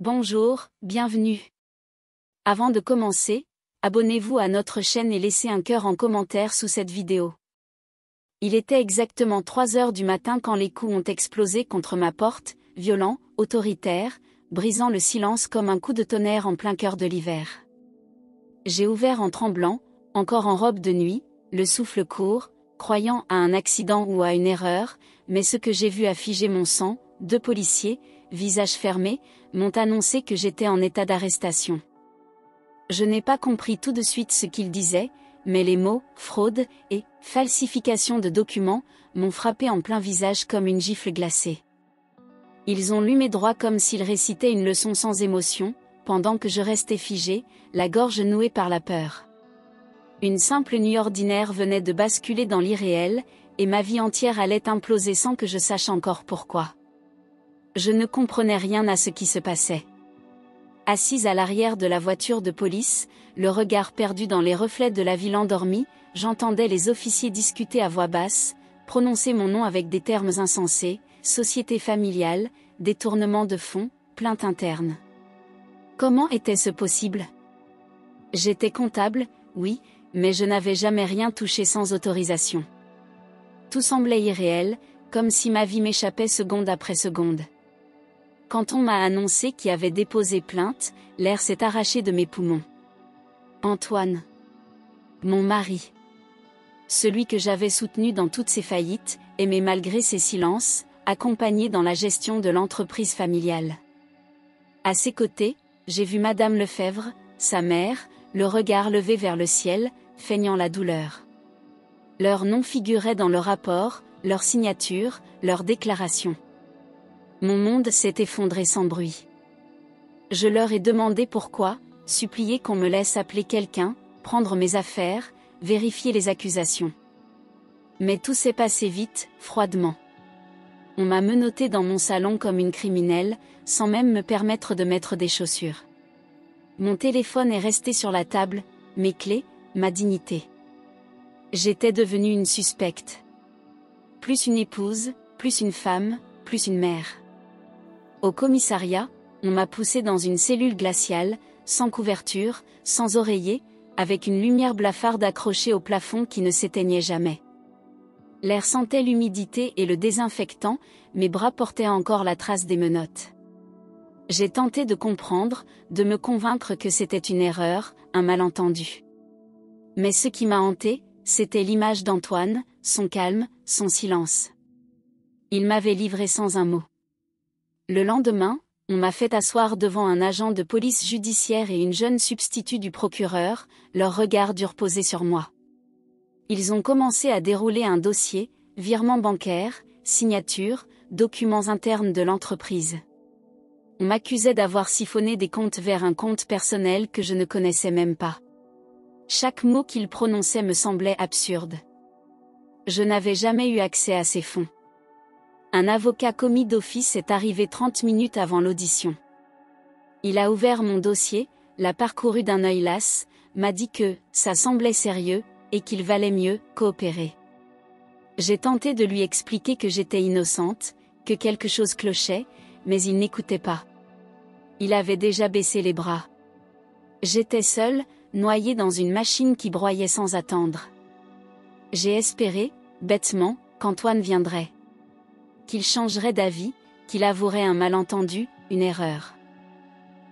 Bonjour, bienvenue. Avant de commencer, abonnez-vous à notre chaîne et laissez un cœur en commentaire sous cette vidéo. Il était exactement 3 heures du matin quand les coups ont explosé contre ma porte, violents, autoritaires, brisant le silence comme un coup de tonnerre en plein cœur de l'hiver. J'ai ouvert en tremblant, encore en robe de nuit, le souffle court, croyant à un accident ou à une erreur, mais ce que j'ai vu a figé mon sang. 2 policiers, visage fermé, m'ont annoncé que j'étais en état d'arrestation. Je n'ai pas compris tout de suite ce qu'ils disaient, mais les mots « fraude » et « falsification de documents » m'ont frappé en plein visage comme une gifle glacée. Ils ont lu mes droits comme s'ils récitaient une leçon sans émotion, pendant que je restais figée, la gorge nouée par la peur. Une simple nuit ordinaire venait de basculer dans l'irréel, et ma vie entière allait imploser sans que je sache encore pourquoi. Je ne comprenais rien à ce qui se passait. Assise à l'arrière de la voiture de police, le regard perdu dans les reflets de la ville endormie, j'entendais les officiers discuter à voix basse, prononcer mon nom avec des termes insensés, société familiale, détournement de fonds, plainte interne. Comment était-ce possible? J'étais comptable, oui, mais je n'avais jamais rien touché sans autorisation. Tout semblait irréel, comme si ma vie m'échappait seconde après seconde. Quand on m'a annoncé qui avait déposé plainte, l'air s'est arraché de mes poumons. Antoine. Mon mari. Celui que j'avais soutenu dans toutes ses faillites, aimé malgré ses silences, accompagné dans la gestion de l'entreprise familiale. À ses côtés, j'ai vu Madame Lefebvre, sa mère, le regard levé vers le ciel, feignant la douleur. Leurs noms figuraient dans le rapport, leur signature, leur déclaration. Mon monde s'est effondré sans bruit. Je leur ai demandé pourquoi, supplié qu'on me laisse appeler quelqu'un, prendre mes affaires, vérifier les accusations. Mais tout s'est passé vite, froidement. On m'a menottée dans mon salon comme une criminelle, sans même me permettre de mettre des chaussures. Mon téléphone est resté sur la table, mes clés, ma dignité. J'étais devenue une suspecte. Plus une épouse, plus une femme, plus une mère. Au commissariat, on m'a poussée dans une cellule glaciale, sans couverture, sans oreiller, avec une lumière blafarde accrochée au plafond qui ne s'éteignait jamais. L'air sentait l'humidité et le désinfectant, mes bras portaient encore la trace des menottes. J'ai tenté de comprendre, de me convaincre que c'était une erreur, un malentendu. Mais ce qui m'a hanté, c'était l'image d'Antoine, son calme, son silence. Il m'avait livré sans un mot. Le lendemain, on m'a fait asseoir devant un agent de police judiciaire et une jeune substitut du procureur, leurs regards durent poser sur moi. Ils ont commencé à dérouler un dossier, virement bancaire, signature, documents internes de l'entreprise. On m'accusait d'avoir siphonné des comptes vers un compte personnel que je ne connaissais même pas. Chaque mot qu'ils prononçaient me semblait absurde. Je n'avais jamais eu accès à ces fonds. Un avocat commis d'office est arrivé 30 minutes avant l'audition. Il a ouvert mon dossier, l'a parcouru d'un œil las, m'a dit que ça semblait sérieux, et qu'il valait mieux coopérer. J'ai tenté de lui expliquer que j'étais innocente, que quelque chose clochait, mais il n'écoutait pas. Il avait déjà baissé les bras. J'étais seule, noyée dans une machine qui broyait sans attendre. J'ai espéré, bêtement, qu'Antoine viendrait. Qu'il changerait d'avis, qu'il avouerait un malentendu, une erreur.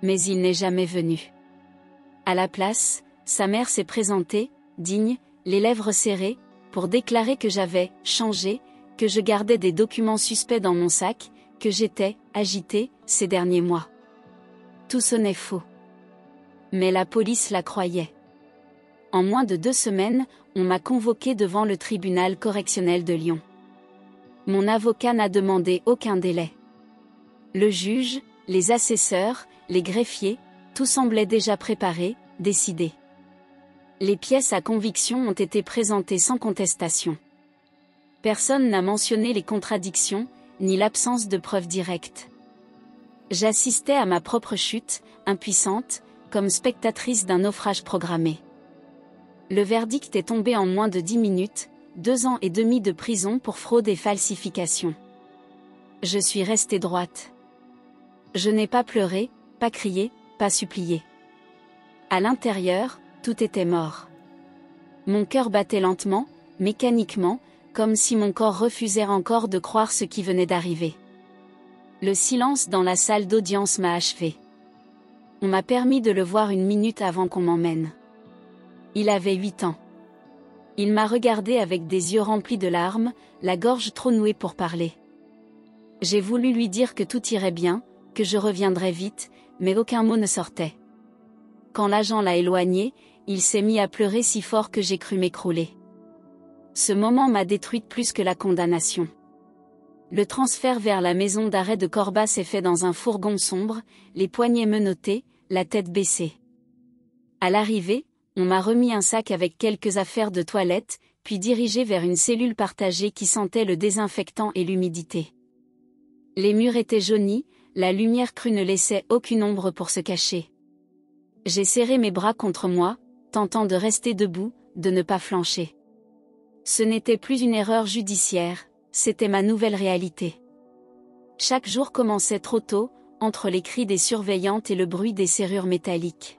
Mais il n'est jamais venu. À la place, sa mère s'est présentée, digne, les lèvres serrées, pour déclarer que j'avais changé, que je gardais des documents suspects dans mon sac, que j'étais agitée ces derniers mois. Tout sonnait faux. Mais la police la croyait. En moins de 2 semaines, on m'a convoquée devant le tribunal correctionnel de Lyon. Mon avocat n'a demandé aucun délai. Le juge, les assesseurs, les greffiers, tout semblait déjà préparé, décidé. Les pièces à conviction ont été présentées sans contestation. Personne n'a mentionné les contradictions, ni l'absence de preuves directes. J'assistais à ma propre chute, impuissante, comme spectatrice d'un naufrage programmé. Le verdict est tombé en moins de 10 minutes, 2 ans et demi de prison pour fraude et falsification. Je suis restée droite. Je n'ai pas pleuré, pas crié, pas supplié. À l'intérieur, tout était mort. Mon cœur battait lentement, mécaniquement, comme si mon corps refusait encore de croire ce qui venait d'arriver. Le silence dans la salle d'audience m'a achevé. On m'a permis de le voir 1 minute avant qu'on m'emmène. Il avait 8 ans. Il m'a regardé avec des yeux remplis de larmes, la gorge trop nouée pour parler. J'ai voulu lui dire que tout irait bien, que je reviendrais vite, mais aucun mot ne sortait. Quand l'agent l'a éloigné, il s'est mis à pleurer si fort que j'ai cru m'écrouler. Ce moment m'a détruite plus que la condamnation. Le transfert vers la maison d'arrêt de Corba s'est fait dans un fourgon sombre, les poignets menottés, la tête baissée. À l'arrivée, on m'a remis un sac avec quelques affaires de toilette, puis dirigé vers une cellule partagée qui sentait le désinfectant et l'humidité. Les murs étaient jaunis, la lumière crue ne laissait aucune ombre pour se cacher. J'ai serré mes bras contre moi, tentant de rester debout, de ne pas flancher. Ce n'était plus une erreur judiciaire, c'était ma nouvelle réalité. Chaque jour commençait trop tôt, entre les cris des surveillantes et le bruit des serrures métalliques.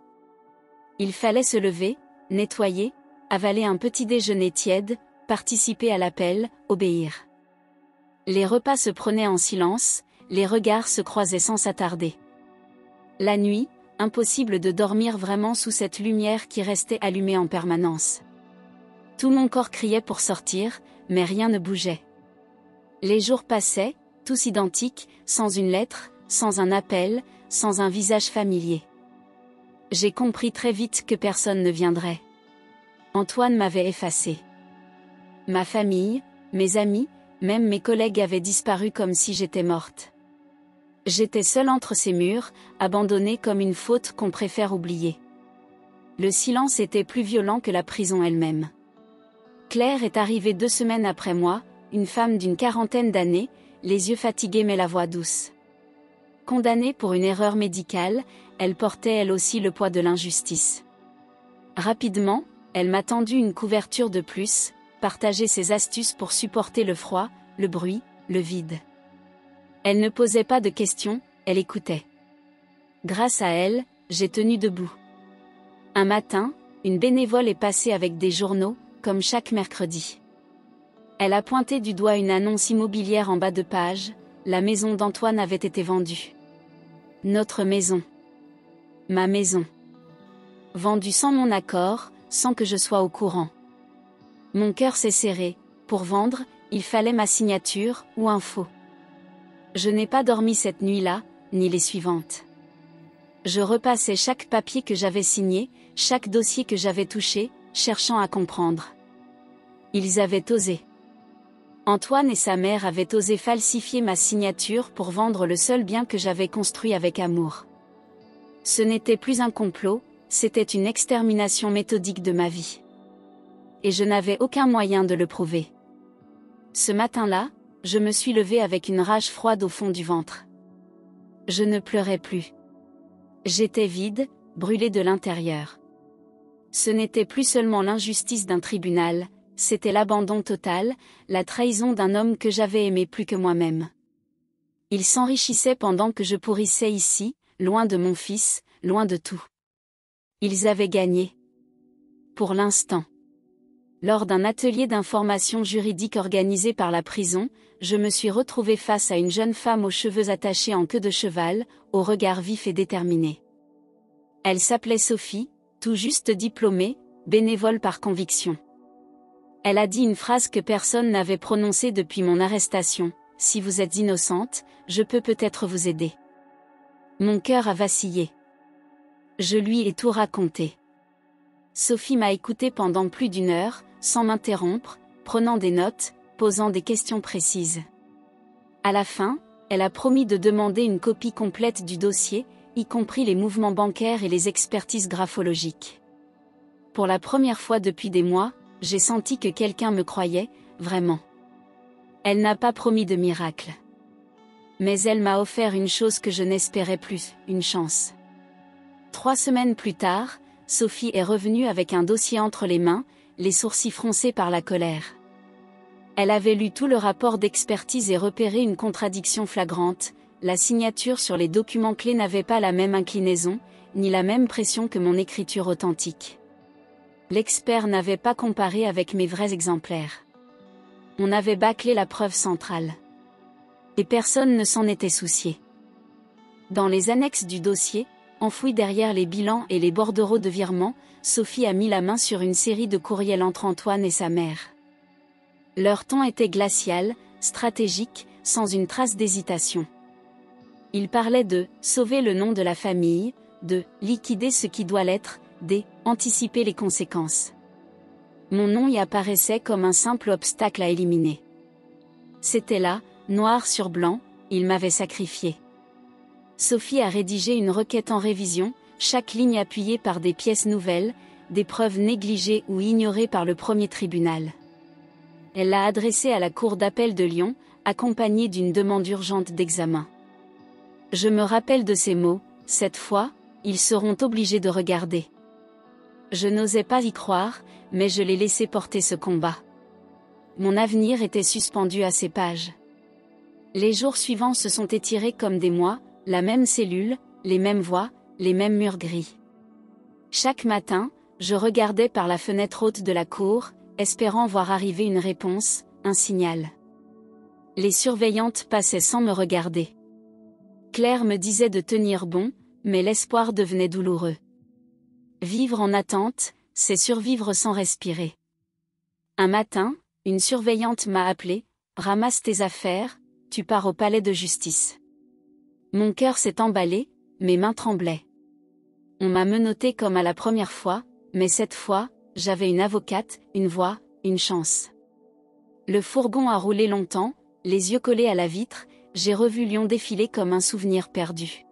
Il fallait se lever, nettoyer, avaler un petit déjeuner tiède, participer à l'appel, obéir. Les repas se prenaient en silence, les regards se croisaient sans s'attarder. La nuit, impossible de dormir vraiment sous cette lumière qui restait allumée en permanence. Tout mon corps criait pour sortir, mais rien ne bougeait. Les jours passaient, tous identiques, sans une lettre, sans un appel, sans un visage familier. J'ai compris très vite que personne ne viendrait. Antoine m'avait effacé. Ma famille, mes amis, même mes collègues avaient disparu comme si j'étais morte. J'étais seule entre ces murs, abandonnée comme une faute qu'on préfère oublier. Le silence était plus violent que la prison elle-même. Claire est arrivée 2 semaines après moi, une femme d'une 40aine d'années, les yeux fatigués mais la voix douce. Condamnée pour une erreur médicale, elle portait elle aussi le poids de l'injustice. Rapidement, elle m'a tendu une couverture de plus, partagé ses astuces pour supporter le froid, le bruit, le vide. Elle ne posait pas de questions, elle écoutait. Grâce à elle, j'ai tenu debout. Un matin, une bénévole est passée avec des journaux, comme chaque mercredi. Elle a pointé du doigt une annonce immobilière en bas de page, la maison d'Antoine avait été vendue. Notre maison. Ma maison. Vendue sans mon accord, sans que je sois au courant. Mon cœur s'est serré, pour vendre, il fallait ma signature, ou un faux. Je n'ai pas dormi cette nuit-là, ni les suivantes. Je repassais chaque papier que j'avais signé, chaque dossier que j'avais touché, cherchant à comprendre. Ils avaient osé. Antoine et sa mère avaient osé falsifier ma signature pour vendre le seul bien que j'avais construit avec amour. Ce n'était plus un complot, c'était une extermination méthodique de ma vie. Et je n'avais aucun moyen de le prouver. Ce matin-là, je me suis levée avec une rage froide au fond du ventre. Je ne pleurais plus. J'étais vide, brûlée de l'intérieur. Ce n'était plus seulement l'injustice d'un tribunal, c'était l'abandon total, la trahison d'un homme que j'avais aimé plus que moi-même. Il s'enrichissait pendant que je pourrissais ici, loin de mon fils, loin de tout. Ils avaient gagné. Pour l'instant. Lors d'un atelier d'information juridique organisé par la prison, je me suis retrouvée face à une jeune femme aux cheveux attachés en queue de cheval, au regard vif et déterminé. Elle s'appelait Sophie, tout juste diplômée, bénévole par conviction. Elle a dit une phrase que personne n'avait prononcée depuis mon arrestation: « Si vous êtes innocente, je peux peut-être vous aider. » Mon cœur a vacillé. Je lui ai tout raconté. Sophie m'a écouté pendant plus d'1 heure, sans m'interrompre, prenant des notes, posant des questions précises. À la fin, elle a promis de demander une copie complète du dossier, y compris les mouvements bancaires et les expertises graphologiques. Pour la première fois depuis des mois, j'ai senti que quelqu'un me croyait, vraiment. Elle n'a pas promis de miracle. Mais elle m'a offert une chose que je n'espérais plus, une chance. 3 semaines plus tard, Sophie est revenue avec un dossier entre les mains, les sourcils froncés par la colère. Elle avait lu tout le rapport d'expertise et repéré une contradiction flagrante: la signature sur les documents clés n'avait pas la même inclinaison, ni la même pression que mon écriture authentique. L'expert n'avait pas comparé avec mes vrais exemplaires. On avait bâclé la preuve centrale. Et personne ne s'en était soucié. Dans les annexes du dossier, enfouis derrière les bilans et les bordereaux de virement, Sophie a mis la main sur une série de courriels entre Antoine et sa mère. Leur ton était glacial, stratégique, sans une trace d'hésitation. Ils parlaient de « sauver le nom de la famille », de « liquider ce qui doit l'être », d'« anticiper les conséquences ». Mon nom y apparaissait comme un simple obstacle à éliminer. C'était là, noir sur blanc, il m'avait sacrifié. Sophie a rédigé une requête en révision, chaque ligne appuyée par des pièces nouvelles, des preuves négligées ou ignorées par le premier tribunal. Elle l'a adressée à la Cour d'appel de Lyon, accompagnée d'une demande urgente d'examen. Je me rappelle de ces mots, cette fois, ils seront obligés de regarder. Je n'osais pas y croire, mais je l'ai laissé porter ce combat. Mon avenir était suspendu à ces pages. Les jours suivants se sont étirés comme des mois, la même cellule, les mêmes voix, les mêmes murs gris. Chaque matin, je regardais par la fenêtre haute de la cour, espérant voir arriver une réponse, un signal. Les surveillantes passaient sans me regarder. Claire me disait de tenir bon, mais l'espoir devenait douloureux. Vivre en attente, c'est survivre sans respirer. Un matin, une surveillante m'a appelé, « Ramasse tes affaires, tu pars au palais de justice. » Mon cœur s'est emballé, mes mains tremblaient. On m'a menotté comme à la première fois, mais cette fois, j'avais une avocate, une voix, une chance. Le fourgon a roulé longtemps, les yeux collés à la vitre, j'ai revu Lyon défiler comme un souvenir perdu.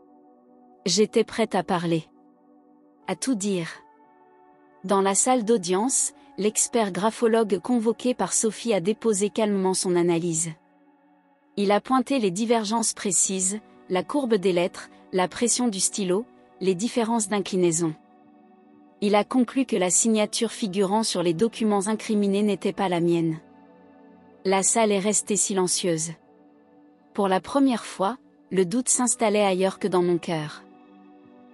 J'étais prête à parler. À tout dire. Dans la salle d'audience, l'expert graphologue convoqué par Sophie a déposé calmement son analyse. Il a pointé les divergences précises, la courbe des lettres, la pression du stylo, les différences d'inclinaison. Il a conclu que la signature figurant sur les documents incriminés n'était pas la mienne. La salle est restée silencieuse. Pour la première fois, le doute s'installait ailleurs que dans mon cœur.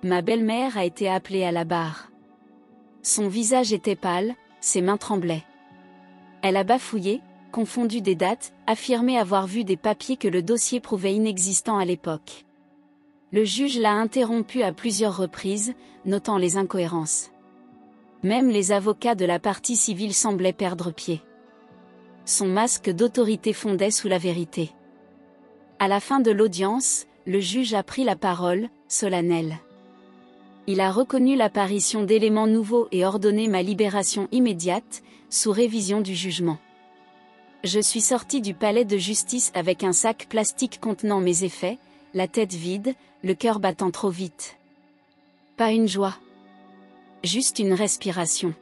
Ma belle-mère a été appelée à la barre. Son visage était pâle, ses mains tremblaient. Elle a bafouillé, confondu des dates, affirmé avoir vu des papiers que le dossier prouvait inexistants à l'époque. Le juge l'a interrompu à plusieurs reprises, notant les incohérences. Même les avocats de la partie civile semblaient perdre pied. Son masque d'autorité fondait sous la vérité. À la fin de l'audience, le juge a pris la parole, solennel. Il a reconnu l'apparition d'éléments nouveaux et ordonné ma libération immédiate, sous révision du jugement. Je suis sortie du palais de justice avec un sac plastique contenant mes effets, la tête vide, le cœur battant trop vite. Pas une joie. Juste une respiration.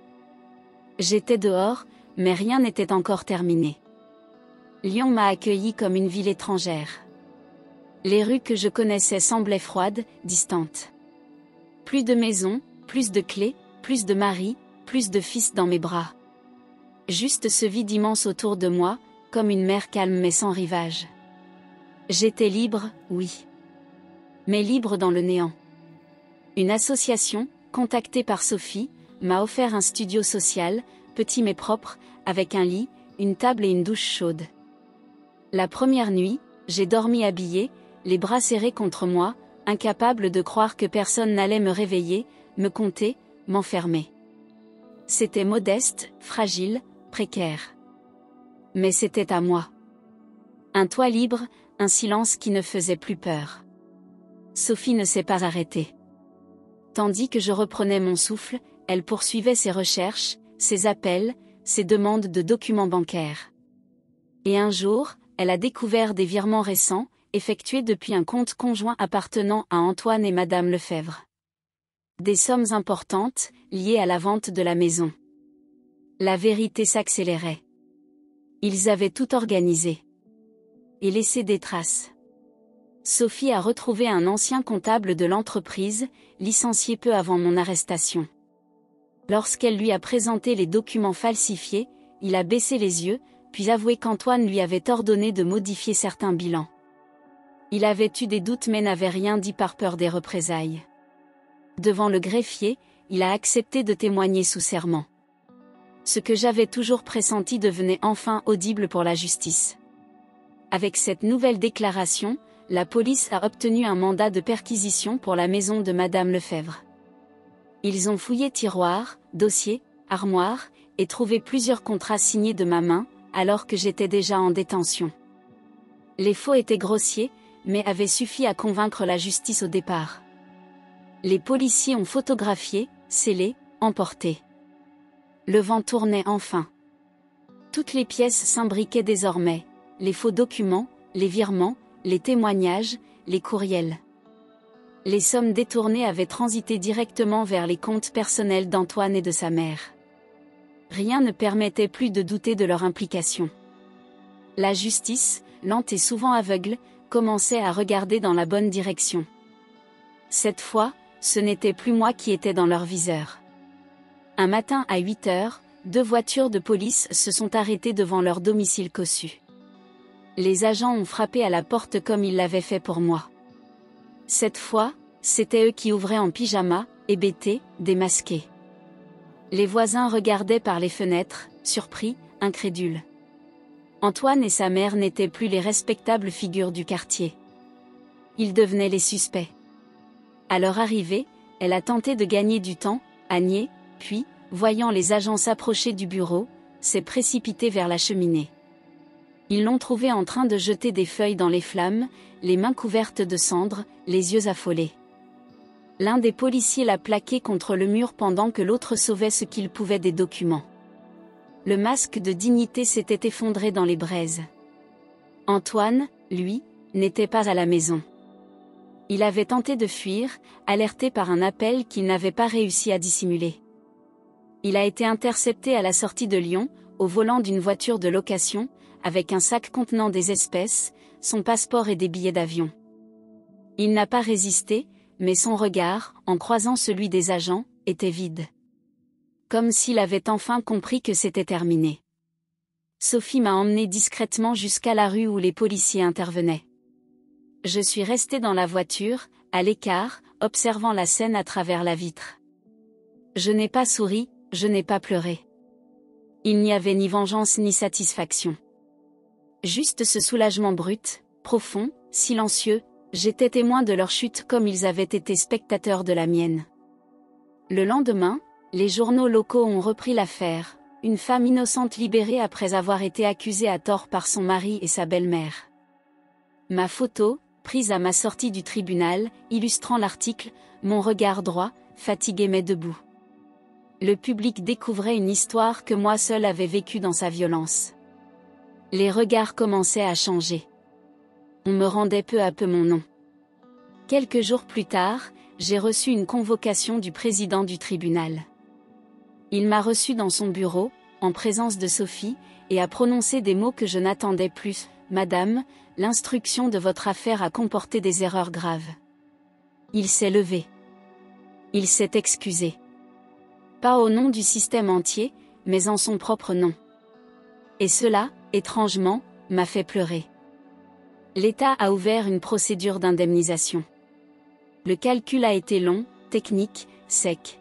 J'étais dehors, mais rien n'était encore terminé. Lyon m'a accueilli comme une ville étrangère. Les rues que je connaissais semblaient froides, distantes. Plus de maisons, plus de clés, plus de maris, plus de fils dans mes bras. Juste ce vide immense autour de moi, comme une mer calme mais sans rivage. J'étais libre, oui. Mais libre dans le néant. Une association, contactée par Sophie, m'a offert un studio social, petit mais propre, avec un lit, une table et une douche chaude. La première nuit, j'ai dormi habillée, les bras serrés contre moi, incapable de croire que personne n'allait me réveiller, me compter, m'enfermer. C'était modeste, fragile, précaire. Mais c'était à moi. Un toit libre, un silence qui ne faisait plus peur. Sophie ne s'est pas arrêtée. Tandis que je reprenais mon souffle, elle poursuivait ses recherches, ses appels, ses demandes de documents bancaires. Et un jour, elle a découvert des virements récents, effectués depuis un compte conjoint appartenant à Antoine et Madame Lefebvre. Des sommes importantes, liées à la vente de la maison. La vérité s'accélérait. Ils avaient tout organisé. Et laissé des traces. Sophie a retrouvé un ancien comptable de l'entreprise, licencié peu avant mon arrestation. Lorsqu'elle lui a présenté les documents falsifiés, il a baissé les yeux, puis avoué qu'Antoine lui avait ordonné de modifier certains bilans. Il avait eu des doutes mais n'avait rien dit par peur des représailles. Devant le greffier, il a accepté de témoigner sous serment. Ce que j'avais toujours pressenti devenait enfin audible pour la justice. Avec cette nouvelle déclaration, la police a obtenu un mandat de perquisition pour la maison de Madame Lefebvre. Ils ont fouillé tiroirs, dossiers, armoires, et trouvé plusieurs contrats signés de ma main, alors que j'étais déjà en détention. Les faux étaient grossiers, mais avaient suffi à convaincre la justice au départ. Les policiers ont photographié, scellé, emporté. Le vent tournait enfin. Toutes les pièces s'imbriquaient désormais, les faux documents, les virements, les témoignages, les courriels. Les sommes détournées avaient transité directement vers les comptes personnels d'Antoine et de sa mère. Rien ne permettait plus de douter de leur implication. La justice, lente et souvent aveugle, commençait à regarder dans la bonne direction. Cette fois, ce n'était plus moi qui étais dans leur viseur. Un matin à 8 heures, 2 voitures de police se sont arrêtées devant leur domicile cossu. Les agents ont frappé à la porte comme ils l'avaient fait pour moi. Cette fois, c'était eux qui ouvraient en pyjama, hébétés, démasqués. Les voisins regardaient par les fenêtres, surpris, incrédules. Antoine et sa mère n'étaient plus les respectables figures du quartier. Ils devenaient les suspects. À leur arrivée, elle a tenté de gagner du temps, a nié, puis, voyant les agents s'approcher du bureau, s'est précipitée vers la cheminée. Ils l'ont trouvée en train de jeter des feuilles dans les flammes, les mains couvertes de cendres, les yeux affolés. L'un des policiers l'a plaqué contre le mur pendant que l'autre sauvait ce qu'il pouvait des documents. Le masque de dignité s'était effondré dans les braises. Antoine, lui, n'était pas à la maison. Il avait tenté de fuir, alerté par un appel qu'il n'avait pas réussi à dissimuler. Il a été intercepté à la sortie de Lyon, au volant d'une voiture de location, avec un sac contenant des espèces, son passeport et des billets d'avion. Il n'a pas résisté, mais son regard, en croisant celui des agents, était vide. Comme s'il avait enfin compris que c'était terminé. Sophie m'a emmené discrètement jusqu'à la rue où les policiers intervenaient. Je suis restée dans la voiture, à l'écart, observant la scène à travers la vitre. Je n'ai pas souri, je n'ai pas pleuré. Il n'y avait ni vengeance ni satisfaction. Juste ce soulagement brut, profond, silencieux, j'étais témoin de leur chute comme ils avaient été spectateurs de la mienne. Le lendemain, les journaux locaux ont repris l'affaire, une femme innocente libérée après avoir été accusée à tort par son mari et sa belle-mère. Ma photo, prise à ma sortie du tribunal, illustrant l'article, mon regard droit, fatigué mais debout. Le public découvrait une histoire que moi seul avais vécue dans sa violence. Les regards commençaient à changer. On me rendait peu à peu mon nom. Quelques jours plus tard, j'ai reçu une convocation du président du tribunal. Il m'a reçu dans son bureau, en présence de Sophie, et a prononcé des mots que je n'attendais plus. « Madame, l'instruction de votre affaire a comporté des erreurs graves. » Il s'est levé. Il s'est excusé. Pas au nom du système entier, mais en son propre nom. Et cela, étrangement, m'a fait pleurer. L'État a ouvert une procédure d'indemnisation. Le calcul a été long, technique, sec.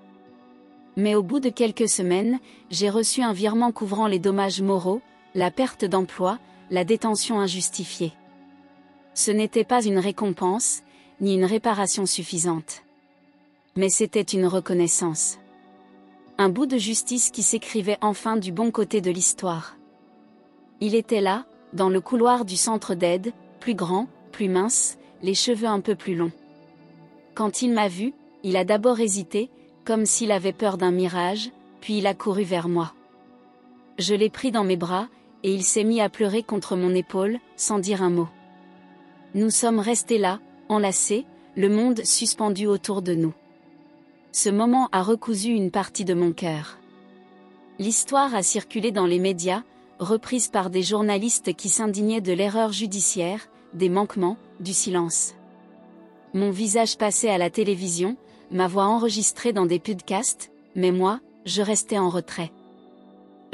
Mais au bout de quelques semaines, j'ai reçu un virement couvrant les dommages moraux, la perte d'emploi, la détention injustifiée. Ce n'était pas une récompense, ni une réparation suffisante. Mais c'était une reconnaissance. Un bout de justice qui s'écrivait enfin du bon côté de l'histoire. Il était là, dans le couloir du centre d'aide, plus grand, plus mince, les cheveux un peu plus longs. Quand il m'a vu, il a d'abord hésité, comme s'il avait peur d'un mirage, puis il a couru vers moi. Je l'ai pris dans mes bras, et il s'est mis à pleurer contre mon épaule, sans dire un mot. Nous sommes restés là, enlacés, le monde suspendu autour de nous. Ce moment a recousu une partie de mon cœur. L'histoire a circulé dans les médias, reprise par des journalistes qui s'indignaient de l'erreur judiciaire, des manquements, du silence. Mon visage passait à la télévision, ma voix enregistrée dans des podcasts, mais moi, je restais en retrait.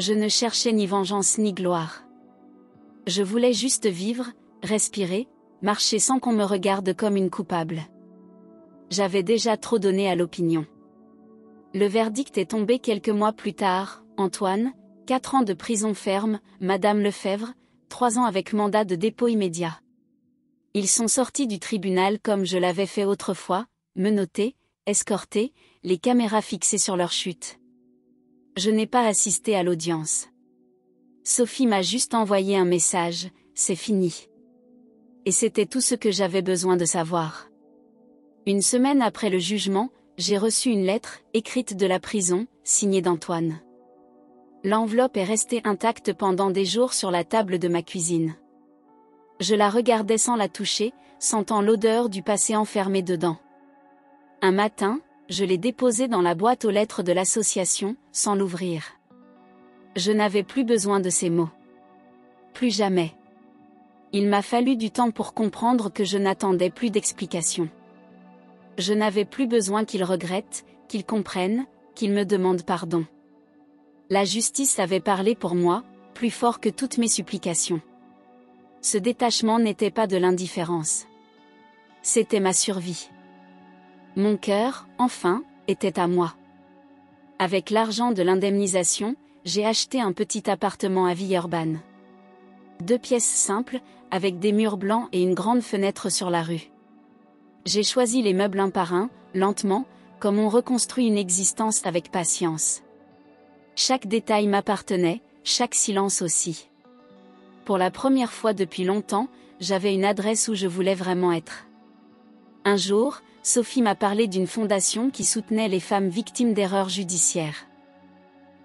Je ne cherchais ni vengeance ni gloire. Je voulais juste vivre, respirer, marcher sans qu'on me regarde comme une coupable. J'avais déjà trop donné à l'opinion. Le verdict est tombé quelques mois plus tard. Antoine, 4 ans de prison ferme, Madame Lefebvre, 3 ans avec mandat de dépôt immédiat. Ils sont sortis du tribunal comme je l'avais fait autrefois, menottés, escortés, les caméras fixées sur leur chute. Je n'ai pas assisté à l'audience. Sophie m'a juste envoyé un message, c'est fini. Et c'était tout ce que j'avais besoin de savoir. Une semaine après le jugement, j'ai reçu une lettre, écrite de la prison, signée d'Antoine. L'enveloppe est restée intacte pendant des jours sur la table de ma cuisine. Je la regardais sans la toucher, sentant l'odeur du passé enfermé dedans. Un matin, je l'ai déposée dans la boîte aux lettres de l'association, sans l'ouvrir. Je n'avais plus besoin de ces mots. Plus jamais. Il m'a fallu du temps pour comprendre que je n'attendais plus d'explications. Je n'avais plus besoin qu'il regrette, qu'il comprenne, qu'il me demande pardon. La justice avait parlé pour moi, plus fort que toutes mes supplications. Ce détachement n'était pas de l'indifférence. C'était ma survie. Mon cœur, enfin, était à moi. Avec l'argent de l'indemnisation, j'ai acheté un petit appartement à Villeurbanne. 2 pièces simples, avec des murs blancs et une grande fenêtre sur la rue. J'ai choisi les meubles un par un, lentement, comme on reconstruit une existence avec patience. Chaque détail m'appartenait, chaque silence aussi. Pour la première fois depuis longtemps, j'avais une adresse où je voulais vraiment être. Un jour, Sophie m'a parlé d'une fondation qui soutenait les femmes victimes d'erreurs judiciaires.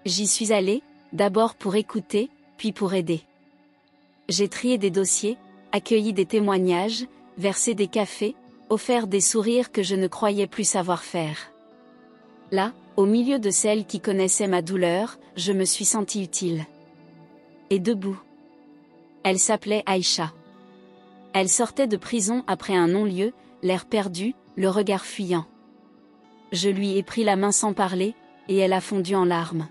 J'y suis allée, d'abord pour écouter, puis pour aider. J'ai trié des dossiers, accueilli des témoignages, versé des cafés, offert des sourires que je ne croyais plus savoir faire. Là, au milieu de celles qui connaissaient ma douleur, je me suis sentie utile. Et debout. Elle s'appelait Aïcha. Elle sortait de prison après un non-lieu, l'air perdu, le regard fuyant. Je lui ai pris la main sans parler, et elle a fondu en larmes.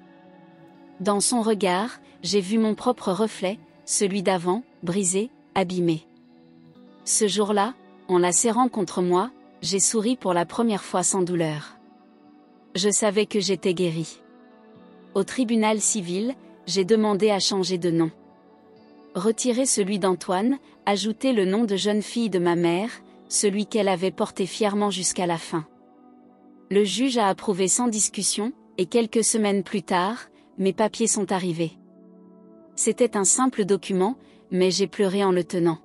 Dans son regard, j'ai vu mon propre reflet, celui d'avant, brisé, abîmé. Ce jour-là, en la serrant contre moi, j'ai souri pour la première fois sans douleur. Je savais que j'étais guérie. Au tribunal civil, j'ai demandé à changer de nom. Retirer celui d'Antoine, ajouter le nom de jeune fille de ma mère, celui qu'elle avait porté fièrement jusqu'à la fin. Le juge a approuvé sans discussion, et quelques semaines plus tard, mes papiers sont arrivés. C'était un simple document, mais j'ai pleuré en le tenant.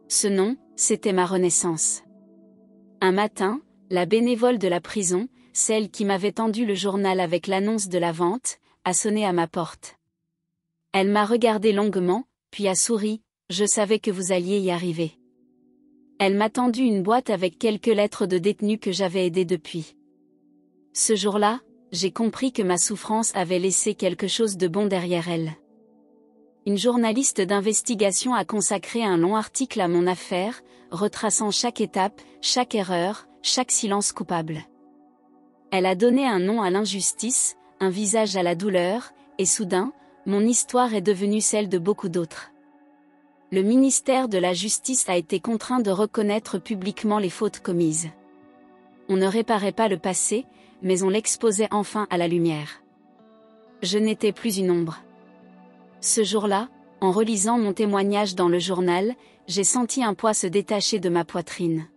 Ce nom, c'était ma renaissance. Un matin, la bénévole de la prison, celle qui m'avait tendu le journal avec l'annonce de la vente, a sonné à ma porte. Elle m'a regardé longuement, puis a souri, je savais que vous alliez y arriver. Elle m'a tendu une boîte avec quelques lettres de détenus que j'avais aidés depuis. Ce jour-là, j'ai compris que ma souffrance avait laissé quelque chose de bon derrière elle. Une journaliste d'investigation a consacré un long article à mon affaire, retraçant chaque étape, chaque erreur, chaque silence coupable. Elle a donné un nom à l'injustice, un visage à la douleur, et soudain, mon histoire est devenue celle de beaucoup d'autres. Le ministère de la Justice a été contraint de reconnaître publiquement les fautes commises. On ne réparait pas le passé, mais on l'exposait enfin à la lumière. Je n'étais plus une ombre. Ce jour-là, en relisant mon témoignage dans le journal, j'ai senti un poids se détacher de ma poitrine.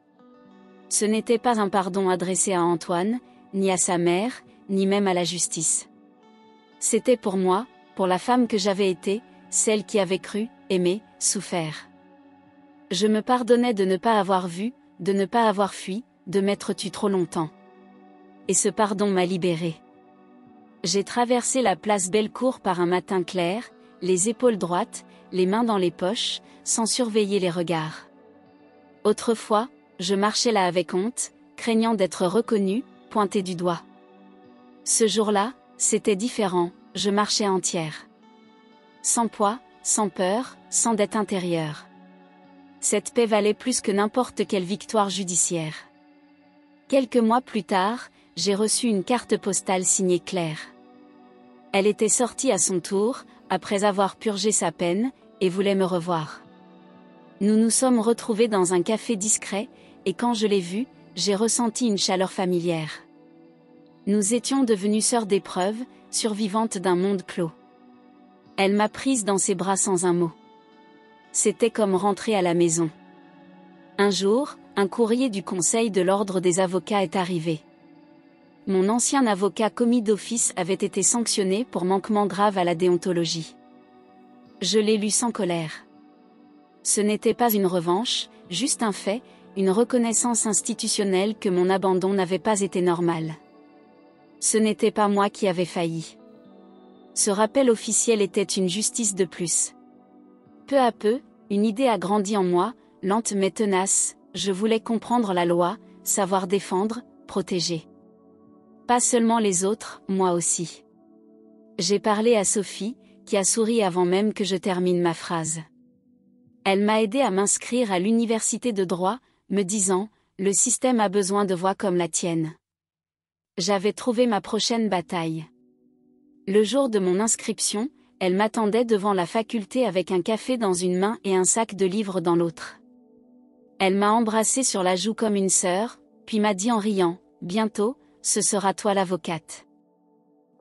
Ce n'était pas un pardon adressé à Antoine, ni à sa mère, ni même à la justice. C'était pour moi, pour la femme que j'avais été, celle qui avait cru, aimé, souffert. Je me pardonnais de ne pas avoir vu, de ne pas avoir fui, de m'être tue trop longtemps. Et ce pardon m'a libérée. J'ai traversé la place Bellecour par un matin clair, les épaules droites, les mains dans les poches, sans surveiller les regards. Autrefois, je marchais là avec honte, craignant d'être reconnue, pointée du doigt. Ce jour-là, c'était différent, je marchais entière. Sans poids, sans peur, sans dette intérieure. Cette paix valait plus que n'importe quelle victoire judiciaire. Quelques mois plus tard, j'ai reçu une carte postale signée Claire. Elle était sortie à son tour, après avoir purgé sa peine, et voulait me revoir. Nous nous sommes retrouvés dans un café discret, et quand je l'ai vue, j'ai ressenti une chaleur familière. Nous étions devenues sœurs d'épreuve, survivantes d'un monde clos. Elle m'a prise dans ses bras sans un mot. C'était comme rentrer à la maison. Un jour, un courrier du Conseil de l'Ordre des avocats est arrivé. Mon ancien avocat commis d'office avait été sanctionné pour manquement grave à la déontologie. Je l'ai lu sans colère. Ce n'était pas une revanche, juste un fait, une reconnaissance institutionnelle que mon abandon n'avait pas été normal. Ce n'était pas moi qui avais failli. Ce rappel officiel était une justice de plus. Peu à peu, une idée a grandi en moi, lente mais tenace, je voulais comprendre la loi, savoir défendre, protéger. Pas seulement les autres, moi aussi. J'ai parlé à Sophie, qui a souri avant même que je termine ma phrase. Elle m'a aidé à m'inscrire à l'université de droit, me disant, le système a besoin de voix comme la tienne. J'avais trouvé ma prochaine bataille. Le jour de mon inscription, elle m'attendait devant la faculté avec un café dans une main et un sac de livres dans l'autre. Elle m'a embrassée sur la joue comme une sœur, puis m'a dit en riant, « Bientôt, ce sera toi l'avocate. »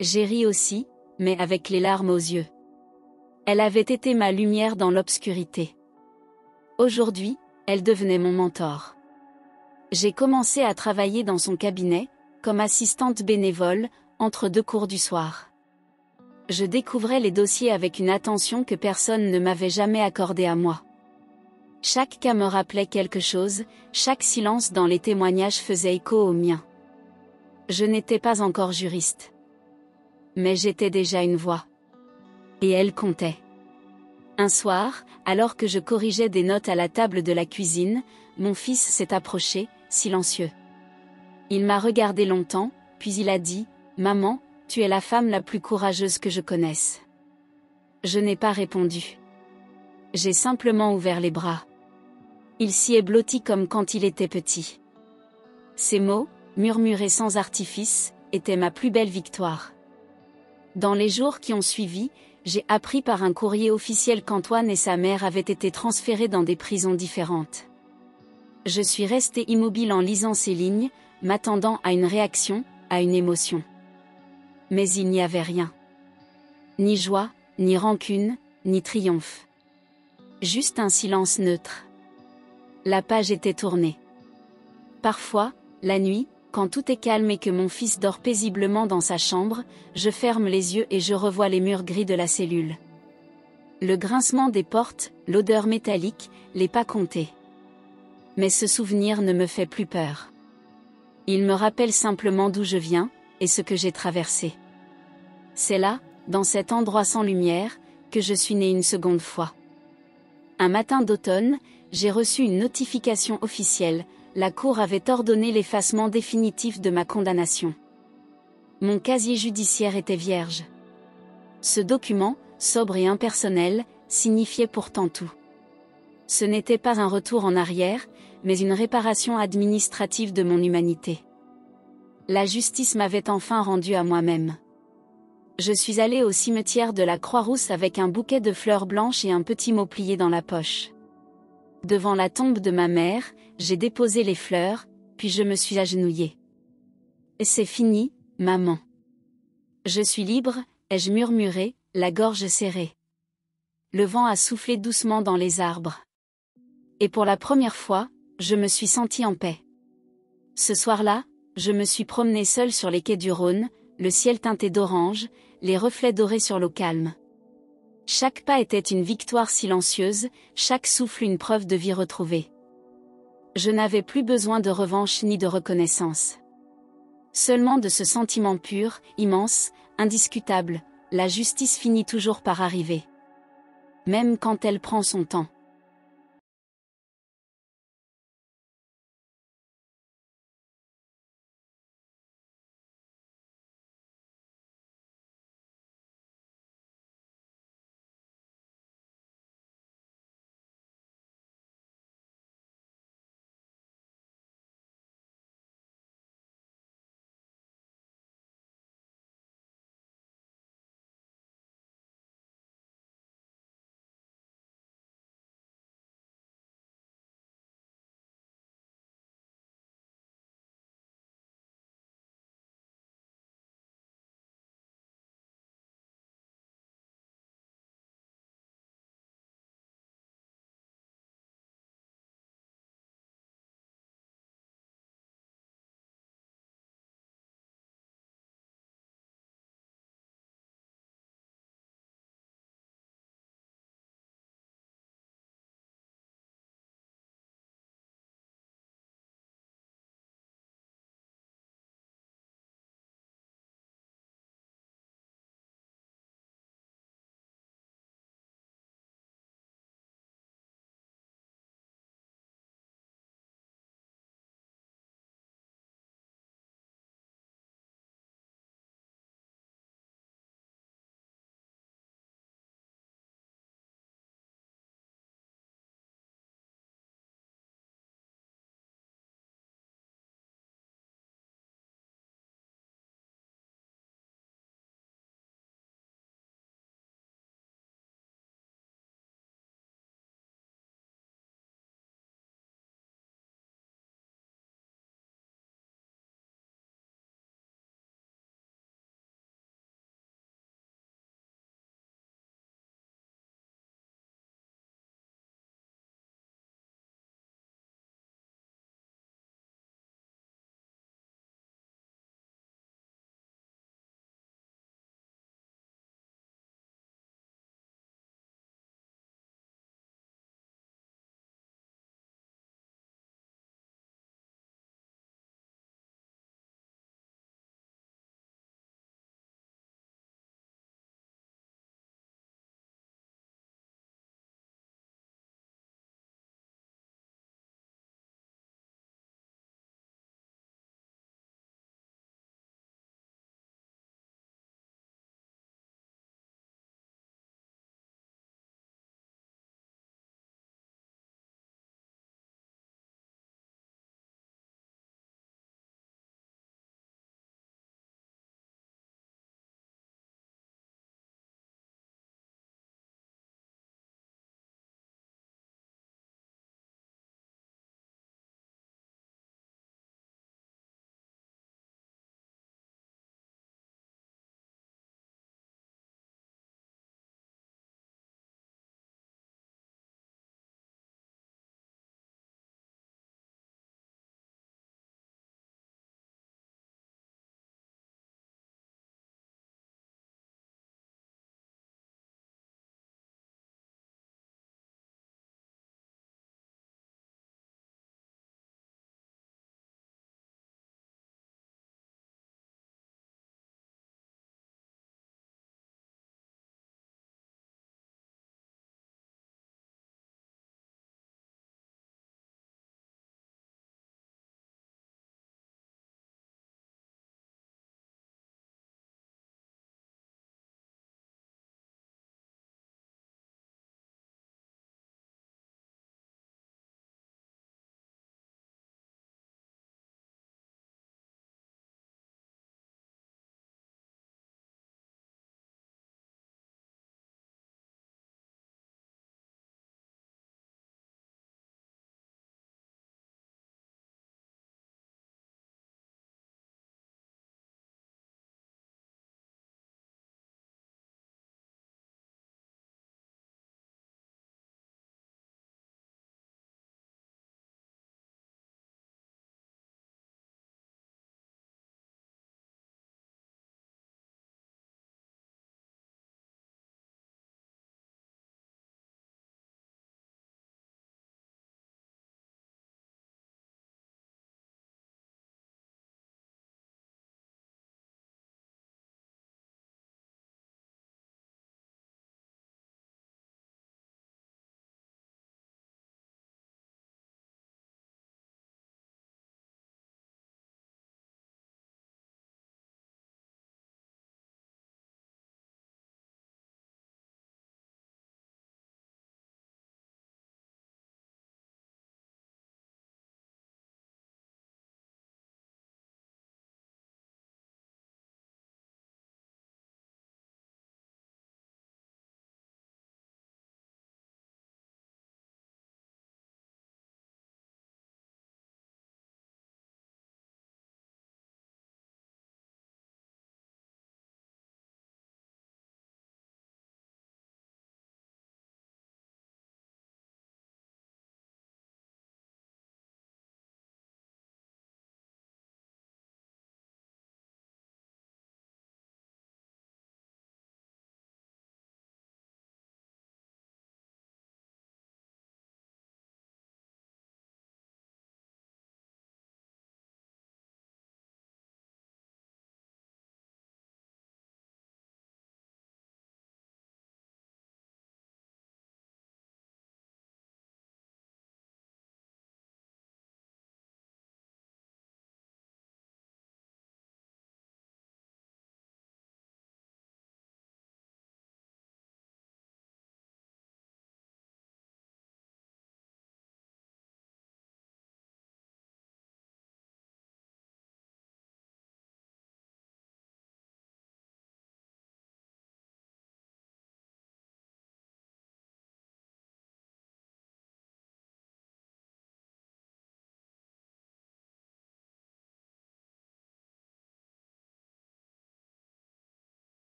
J'ai ri aussi, mais avec les larmes aux yeux. Elle avait été ma lumière dans l'obscurité. Aujourd'hui, elle devenait mon mentor. J'ai commencé à travailler dans son cabinet, comme assistante bénévole, entre deux cours du soir. Je découvrais les dossiers avec une attention que personne ne m'avait jamais accordée à moi. Chaque cas me rappelait quelque chose, chaque silence dans les témoignages faisait écho au mien. Je n'étais pas encore juriste. Mais j'étais déjà une voix. Et elle comptait. Un soir, alors que je corrigeais des notes à la table de la cuisine, mon fils s'est approché, silencieux. Il m'a regardé longtemps, puis il a dit, « Maman, tu es la femme la plus courageuse que je connaisse. » Je n'ai pas répondu. J'ai simplement ouvert les bras. Il s'y est blotti comme quand il était petit. Ces mots, murmurés sans artifice, étaient ma plus belle victoire. Dans les jours qui ont suivi, j'ai appris par un courrier officiel qu'Antoine et sa mère avaient été transférés dans des prisons différentes. Je suis restée immobile en lisant ces lignes, m'attendant à une réaction, à une émotion. Mais il n'y avait rien. Ni joie, ni rancune, ni triomphe. Juste un silence neutre. La page était tournée. Parfois, la nuit, quand tout est calme et que mon fils dort paisiblement dans sa chambre, je ferme les yeux et je revois les murs gris de la cellule. Le grincement des portes, l'odeur métallique, les pas comptés. Mais ce souvenir ne me fait plus peur. Il me rappelle simplement d'où je viens, et ce que j'ai traversé. C'est là, dans cet endroit sans lumière, que je suis née une seconde fois. Un matin d'automne, j'ai reçu une notification officielle. La Cour avait ordonné l'effacement définitif de ma condamnation. Mon casier judiciaire était vierge. Ce document, sobre et impersonnel, signifiait pourtant tout. Ce n'était pas un retour en arrière, mais une réparation administrative de mon humanité. La justice m'avait enfin rendu à moi-même. Je suis allée au cimetière de la Croix-Rousse avec un bouquet de fleurs blanches et un petit mot plié dans la poche. Devant la tombe de ma mère, j'ai déposé les fleurs, puis je me suis agenouillée. « C'est fini, maman. Je suis libre », ai-je murmuré, la gorge serrée. Le vent a soufflé doucement dans les arbres. Et pour la première fois, je me suis sentie en paix. Ce soir-là, je me suis promenée seule sur les quais du Rhône, le ciel teinté d'orange, les reflets dorés sur l'eau calme. Chaque pas était une victoire silencieuse, chaque souffle une preuve de vie retrouvée. Je n'avais plus besoin de revanche ni de reconnaissance. Seulement de ce sentiment pur, immense, indiscutable, la justice finit toujours par arriver. Même quand elle prend son temps.